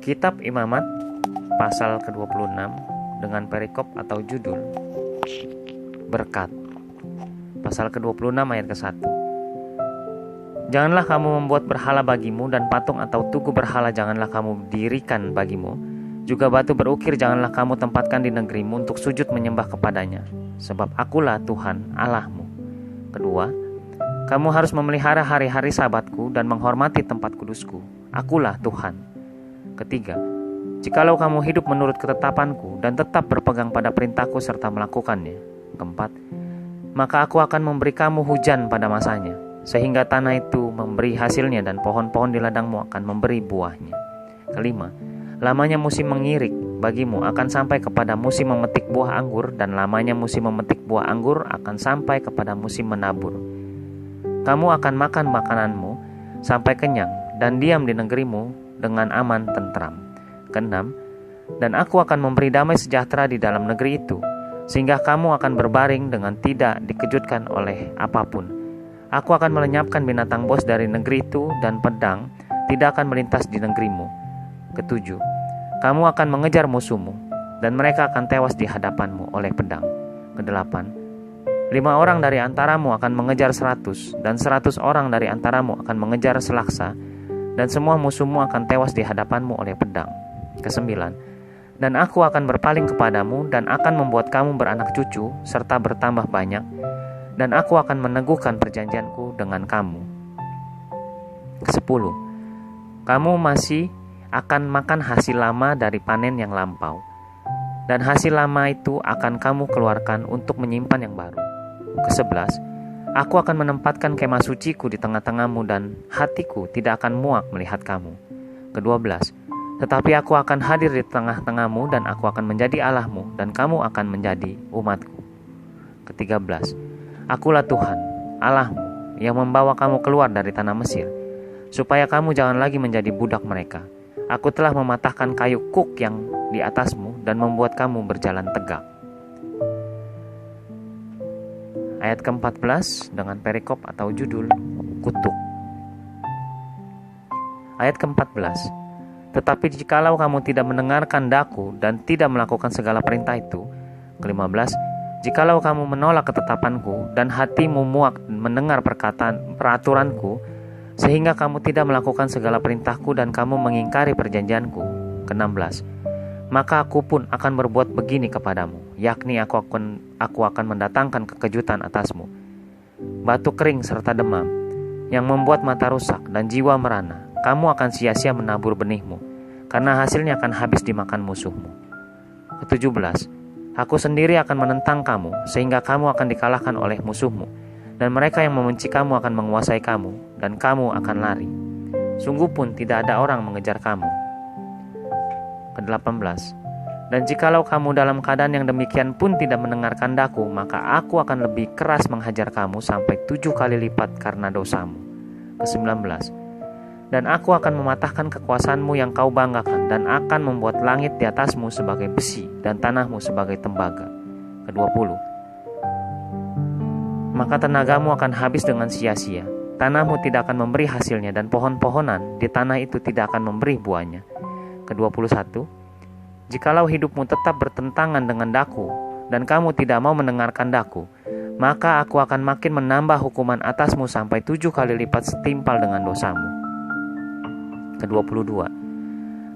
Kitab Imamat pasal ke-26 dengan perikop atau judul Berkat. Pasal ke-26 ayat ke-1. Janganlah kamu membuat berhala bagimu, dan patung atau tugu berhala janganlah kamu dirikan bagimu. Juga batu berukir janganlah kamu tempatkan di negerimu untuk sujud menyembah kepadanya, sebab akulah Tuhan Allahmu. Kedua, kamu harus memelihara hari-hari sabatku dan menghormati tempat kudusku. Akulah Tuhan. Ketiga, jikalau kamu hidup menurut ketetapanku dan tetap berpegang pada perintahku serta melakukannya. Keempat, maka aku akan memberi kamu hujan pada masanya, sehingga tanah itu memberi hasilnya dan pohon-pohon di ladangmu akan memberi buahnya. Kelima, lamanya musim mengirik bagimu akan sampai kepada musim memetik buah anggur, dan lamanya musim memetik buah anggur akan sampai kepada musim menabur. Kamu akan makan makananmu sampai kenyang dan diam di negerimu dengan aman tentram. Keenam, dan aku akan memberi damai sejahtera di dalam negeri itu, sehingga kamu akan berbaring dengan tidak dikejutkan oleh apapun. Aku akan melenyapkan binatang buas dari negeri itu, dan pedang tidak akan melintas di negerimu. Ketujuh, kamu akan mengejar musuhmu, dan mereka akan tewas di hadapanmu oleh pedang. Kedelapan, 5 orang dari antaramu akan mengejar 100, dan 100 orang dari antaramu akan mengejar selaksa, dan semua musuhmu akan tewas di hadapanmu oleh pedang. Kesembilan, dan aku akan berpaling kepadamu dan akan membuat kamu beranak cucu serta bertambah banyak, dan aku akan meneguhkan perjanjianku dengan kamu. Kesepuluh, kamu masih akan makan hasil lama dari panen yang lampau, dan hasil lama itu akan kamu keluarkan untuk menyimpan yang baru. Kesebelas, aku akan menempatkan kemah suciku di tengah-tengahmu, dan hatiku tidak akan muak melihat kamu. Ke-12, tetapi aku akan hadir di tengah-tengahmu, dan aku akan menjadi Allahmu, dan kamu akan menjadi umatku. Ke-13, akulah Tuhan, Allahmu, yang membawa kamu keluar dari tanah Mesir, supaya kamu jangan lagi menjadi budak mereka. Aku telah mematahkan kayu kuk yang di atasmu, dan membuat kamu berjalan tegak. Ayat ke-14 dengan perikop atau judul kutuk. Ayat ke-14, tetapi jikalau kamu tidak mendengarkan daku dan tidak melakukan segala perintah itu. Ke-15, jikalau kamu menolak ketetapanku dan hatimu muak mendengar peraturanku, sehingga kamu tidak melakukan segala perintahku dan kamu mengingkari perjanjianku. Ke-16, maka aku pun akan berbuat begini kepadamu, yakni aku akan mendatangkan kekejutan atasmu, batuk kering serta demam, yang membuat mata rusak dan jiwa merana. Kamu akan sia-sia menabur benihmu, karena hasilnya akan habis dimakan musuhmu. Ke-17, aku sendiri akan menentang kamu, sehingga kamu akan dikalahkan oleh musuhmu, dan mereka yang membenci kamu akan menguasai kamu, dan kamu akan lari. Sungguh pun tidak ada orang mengejar kamu. Ke-18, dan jikalau kamu dalam keadaan yang demikian pun tidak mendengarkan daku, maka aku akan lebih keras menghajar kamu sampai 7 kali lipat karena dosamu. Ke-19, dan aku akan mematahkan kekuasaanmu yang kau banggakan, dan akan membuat langit di atasmu sebagai besi dan tanahmu sebagai tembaga. Ke-20, maka tenagamu akan habis dengan sia-sia, tanahmu tidak akan memberi hasilnya, dan pohon-pohonan di tanah itu tidak akan memberi buahnya. Ke-21, jikalau hidupmu tetap bertentangan dengan daku, dan kamu tidak mau mendengarkan daku, maka aku akan makin menambah hukuman atasmu sampai 7 kali lipat setimpal dengan dosamu. Ke-22,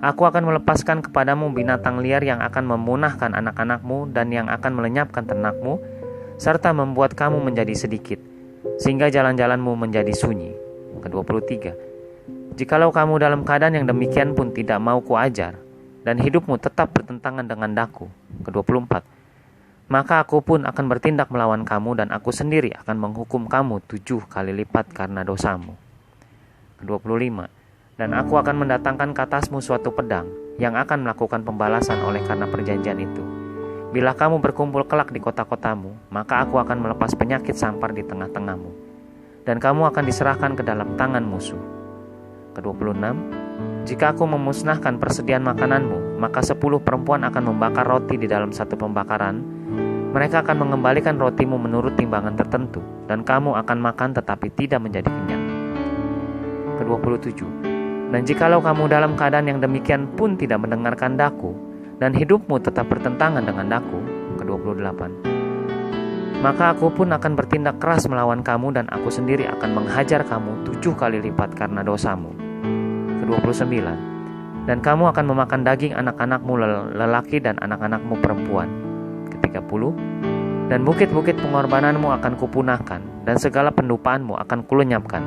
aku akan melepaskan kepadamu binatang liar yang akan memunahkan anak-anakmu dan yang akan melenyapkan ternakmu, serta membuat kamu menjadi sedikit, sehingga jalan-jalanmu menjadi sunyi. Ke-23, jikalau kamu dalam keadaan yang demikian pun tidak mau kuajar, dan hidupmu tetap bertentangan dengan daku. Ke-24, maka aku pun akan bertindak melawan kamu, dan aku sendiri akan menghukum kamu 7 kali lipat karena dosamu. Ke-25, dan aku akan mendatangkan ke atasmu suatu pedang, yang akan melakukan pembalasan oleh karena perjanjian itu. Bila kamu berkumpul kelak di kota-kotamu, maka aku akan melepas penyakit sampar di tengah-tengahmu, dan kamu akan diserahkan ke dalam tangan musuh. Ke-26, jika aku memusnahkan persediaan makananmu, maka 10 perempuan akan membakar roti di dalam satu pembakaran. Mereka akan mengembalikan rotimu menurut timbangan tertentu, dan kamu akan makan tetapi tidak menjadi kenyang. Ke-27, Dan jikalau kamu dalam keadaan yang demikian pun tidak mendengarkan daku, dan hidupmu tetap bertentangan dengan daku, ke-28, maka aku pun akan bertindak keras melawan kamu, dan aku sendiri akan menghajar kamu 7 kali lipat karena dosamu, ke-29, dan kamu akan memakan daging anak-anakmu lelaki dan anak-anakmu perempuan, ke-30, dan bukit-bukit pengorbananmu akan kupunahkan, dan segala pendupaanmu akan kulenyapkan.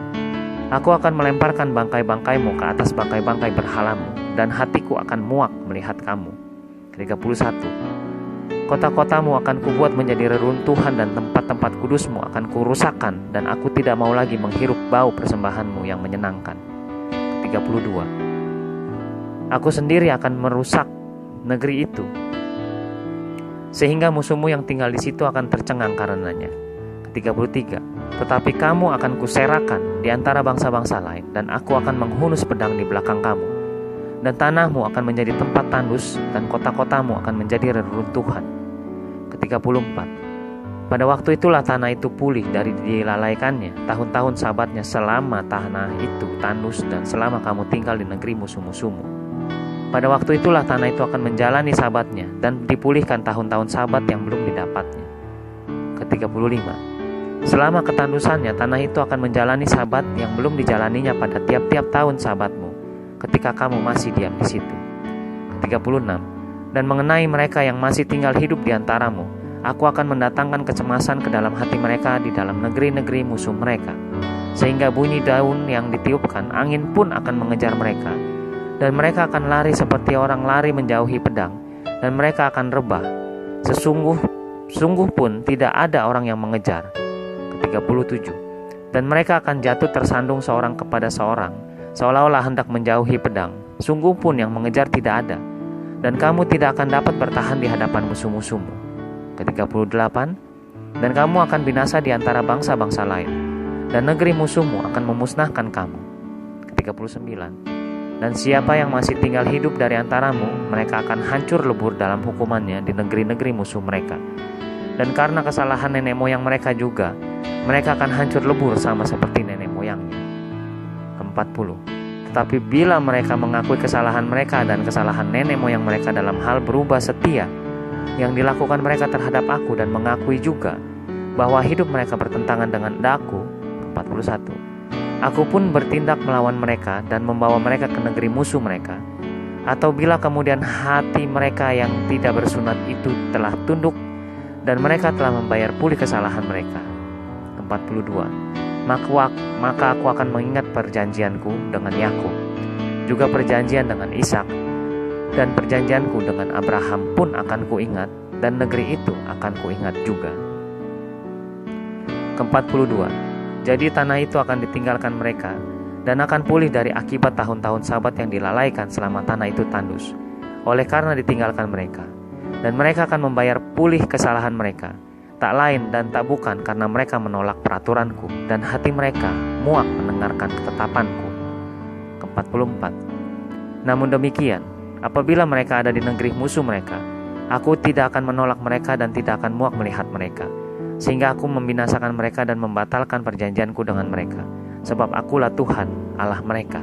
Aku akan melemparkan bangkai-bangkaimu ke atas bangkai-bangkai berhalamu, dan hatiku akan muak melihat kamu. 31. Kota-kotamu akan kubuat menjadi reruntuhan, dan tempat-tempat kudusmu akan kurusakkan, dan aku tidak mau lagi menghirup bau persembahanmu yang menyenangkan. 32. Aku sendiri akan merusak negeri itu, sehingga musuhmu yang tinggal di situ akan tercengang karenanya. 33. Tetapi kamu akan kuserakan di antara bangsa-bangsa lain, dan aku akan menghunus pedang di belakang kamu, dan tanahmu akan menjadi tempat tandus, dan kota-kotamu akan menjadi reruntuhan. Ke-34. Pada waktu itulah tanah itu pulih dari dilalaikannya tahun-tahun sabatnya, selama tanah itu tandus, dan selama kamu tinggal di negeri musuh-musuhmu. Pada waktu itulah tanah itu akan menjalani sabatnya, dan dipulihkan tahun-tahun sabat yang belum didapatnya. Ke-35. Selama ketandusannya, tanah itu akan menjalani sabat yang belum dijalaninya pada tiap-tiap tahun sabatmu, ketika kamu masih diam di situ. Ke-36. Dan mengenai mereka yang masih tinggal hidup di antaramu, aku akan mendatangkan kecemasan ke dalam hati mereka di dalam negeri-negeri musuh mereka, sehingga bunyi daun yang ditiupkan angin pun akan mengejar mereka, dan mereka akan lari seperti orang lari menjauhi pedang, dan mereka akan rebah. Sungguh pun tidak ada orang yang mengejar. Ke-37. Dan mereka akan jatuh tersandung seorang kepada seorang, seolah-olah hendak menjauhi pedang. Sungguh pun yang mengejar tidak ada, dan kamu tidak akan dapat bertahan di hadapan musuh-musuhmu. Ke-38. Dan kamu akan binasa di antara bangsa-bangsa lain, dan negeri musuhmu akan memusnahkan kamu. Ke-39. Dan siapa yang masih tinggal hidup dari antaramu, mereka akan hancur lebur dalam hukumannya di negeri-negeri musuh mereka. Dan karena kesalahan nenek moyang mereka juga, mereka akan hancur lebur sama seperti nenek moyangnya. Ke-40. Tetapi bila mereka mengakui kesalahan mereka dan kesalahan nenek moyang mereka dalam hal berubah setia yang dilakukan mereka terhadap aku, dan mengakui juga bahwa hidup mereka bertentangan dengan daku, 41, aku pun bertindak melawan mereka dan membawa mereka ke negeri musuh mereka. Atau bila kemudian hati mereka yang tidak bersunat itu telah tunduk, dan mereka telah membayar pulih kesalahan mereka. 42. Maka aku akan mengingat perjanjianku dengan Yakub, juga perjanjian dengan Ishak, dan perjanjianku dengan Abraham pun akan kuingat, dan negeri itu akan kuingat juga. Ke-42. Jadi tanah itu akan ditinggalkan mereka, dan akan pulih dari akibat tahun-tahun sabat yang dilalaikan selama tanah itu tandus, oleh karena ditinggalkan mereka. Dan mereka akan membayar pulih kesalahan mereka, tak lain dan tak bukan karena mereka menolak peraturanku, dan hati mereka muak mendengarkan ketetapanku. Ke-44. Namun demikian, apabila mereka ada di negeri musuh mereka, aku tidak akan menolak mereka dan tidak akan muak melihat mereka, sehingga aku membinasakan mereka dan membatalkan perjanjianku dengan mereka, sebab akulah Tuhan Allah mereka.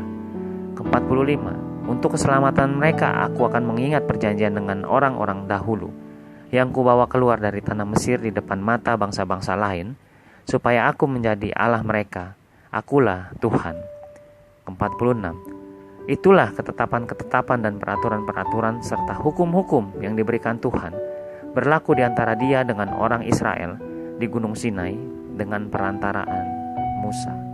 Ke-45. Untuk keselamatan mereka aku akan mengingat perjanjian dengan orang-orang dahulu, yang kubawa keluar dari tanah Mesir di depan mata bangsa-bangsa lain, supaya aku menjadi Allah mereka. Akulah Tuhan. Ke-46. Itulah ketetapan-ketetapan dan peraturan-peraturan serta hukum-hukum yang diberikan Tuhan, berlaku di antara Dia dengan orang Israel di Gunung Sinai dengan perantaraan Musa.